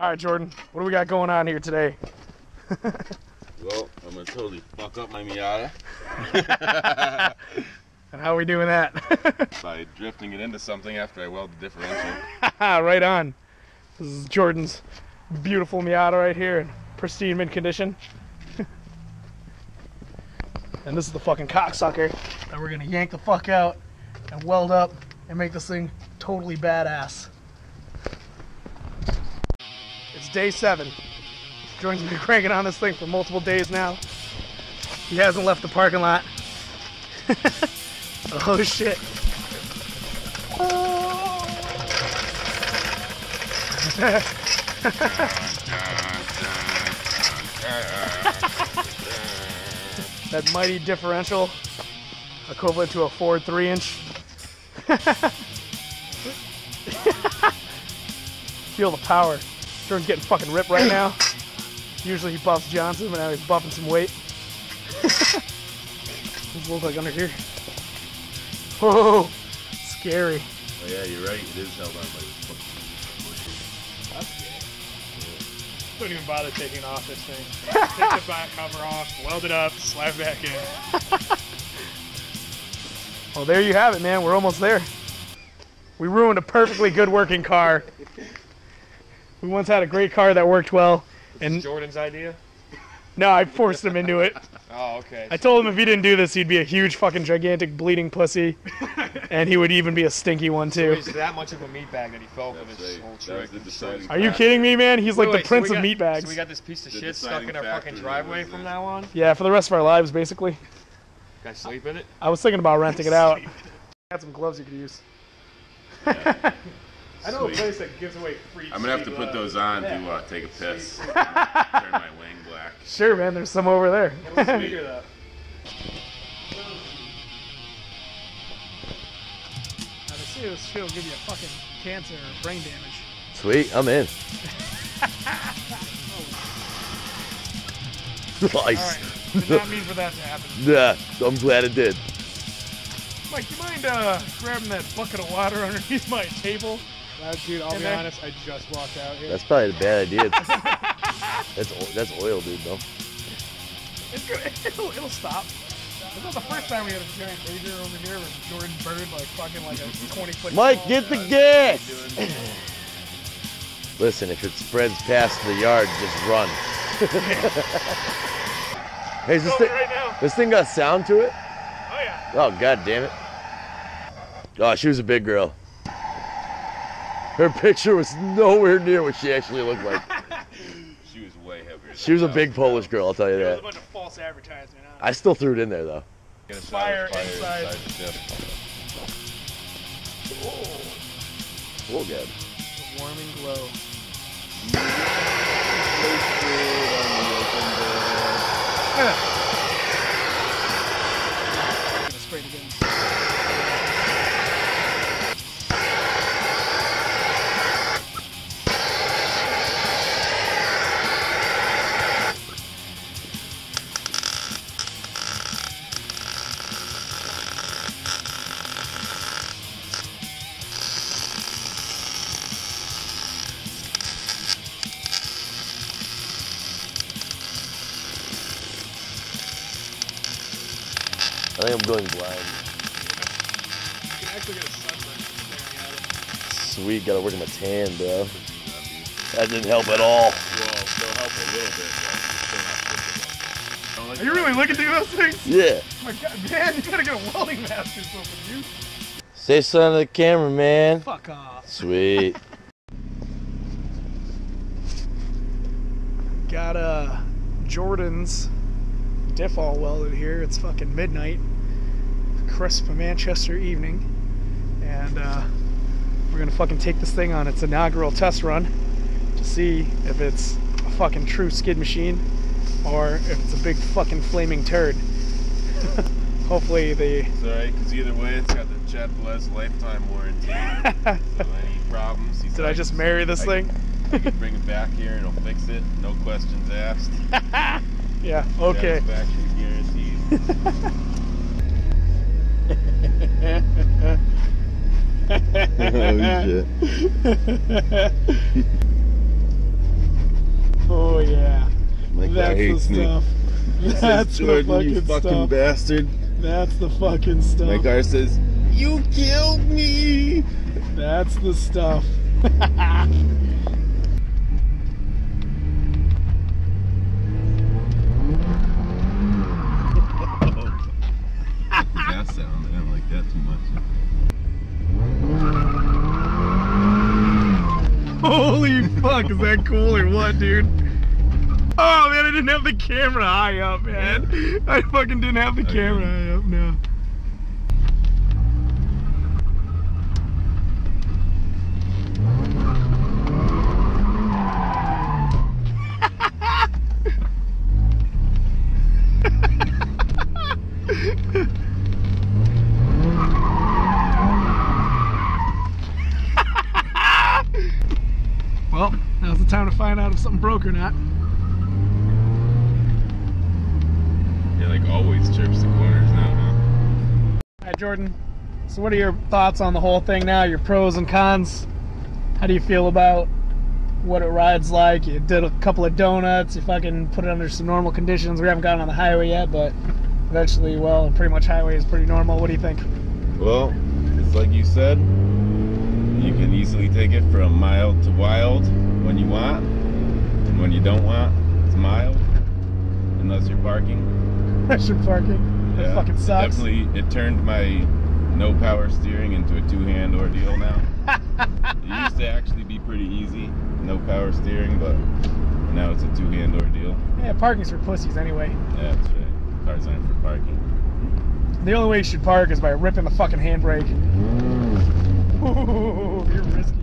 All right, Jordan, what do we got going on here today? Well, I'm gonna totally fuck up my Miata. And how are we doing that? By drifting it into something after I weld the differential. Right on. This is Jordan's beautiful Miata right here in pristine mint condition. And this is the fucking cocksucker that we're gonna yank the fuck out and weld up and make this thing totally badass. It's day 7. Jordan's been cranking on this thing for multiple days now. He hasn't left the parking lot. Oh shit. Oh. That mighty differential, equivalent to a Ford 3-inch. Feel the power. Jordan's getting fucking ripped right now. Usually he buffs Johnson, but now he's buffing some weight. What's it look like under here? Whoa, scary. Oh yeah, you're right. It is held on by this fucking bushes. That's good. Yeah. Don't even bother taking off this thing. Take the back cover off, weld it up, slide it back in. Well, there you have it, man. We're almost there. We ruined a perfectly good working car. We once had a great car that worked well. And Jordan's idea? No, I forced him into it. Oh, okay. I told him if he didn't do this, he'd be a huge fucking gigantic bleeding pussy. And he would even be a stinky one too. So he's that much of a meatbag that he fell for this whole trick. Are you kidding me, man? He's like the prince of meatbags. So we got this piece of shit stuck in our fucking driveway from now on? Yeah, for the rest of our lives, basically. Can I sleep in it? I was thinking about renting it out. I had some gloves you could use. Yeah. I know a place that gives away free. I'm gonna have to put those on to take a piss. Turn my wing black. Sure, man. There's some over there. Yeah, let's figure that. Now, they say this shit will give you a fucking cancer or brain damage. Sweet, I'm in. Nice. Alright, did not mean for that to happen. Yeah, I'm glad it did. Mike, you mind grabbing that bucket of water underneath my table? Dude, I'll be honest, I just walked out here. That's probably a bad idea. That's oil, dude, though. It's good. It'll stop. It's not the first time we had a giant laser over here with Jordan burned like fucking like a 20-foot. Mike, get the gas! Listen, if it spreads past the yard, just run. Hey, this thing got sound to it? Oh yeah. Oh, god damn it. Oh, she was a big girl. Her picture was nowhere near what she actually looked like. She was way heavier. She was a big Polish girl, I'll tell you There was that. a bunch of false advertisement on it. I still threw it in there, though. Fire inside. the Diff. Oh, god. Warming glow. Gonna spray it again. I think I'm going blind. You can actually get a sunburn from staring at it. Sweet, gotta work on my tan, bro. That didn't help at all. Well, they'll help a little bit, but still not Are you really looking through those things? Yeah. Oh my god, man, you gotta get a welding mask or something, dude. Say something to the camera, man. Fuck off. Sweet. Got Jordan's diff all welded here. It's fucking midnight. Crisp Manchester evening. And we're gonna fucking take this thing on its inaugural test run to see if it's a fucking true skid machine or if it's a big fucking flaming turd. Hopefully It's alright, because either way, it's got the Velez lifetime warranty. So any problems, Did I just marry this thing? You can bring it back here and it'll fix it. No questions asked. Yeah, okay. Satisfaction guaranteed. Oh shit. hates me. stuff. That's the Jordan, fucking you fucking stuff. bastard. That's the fucking stuff. My car says, you killed me. That's the stuff. That sound, I don't like that too much. Holy fuck, is that cool or what, dude? Oh man, I didn't have the camera high up, man. I fucking didn't have the camera high up, no. Well, now's the time to find out if something broke or not. Yeah, like always chirps the corners now, huh? Alright, Jordan, so what are your thoughts on the whole thing now? Your pros and cons? How do you feel about what it rides like? You did a couple of donuts, you fucking put it under some normal conditions. We haven't gotten on the highway yet, but eventually, well, pretty much highway is pretty normal. What do you think? Well, it's like you said, you can easily take it from mild to wild when you want, and when you don't want, it's mild, unless you're parking. Pressure parking. That fucking sucks. Definitely, it turned my no power steering into a two-hand ordeal now. It used to actually be pretty easy, no power steering, but now it's a two-hand ordeal. Yeah, parking's for pussies anyway. Yeah, that's right. Cars aren't for parking. The only way you should park is by ripping the fucking handbrake. Ooh, you're risky.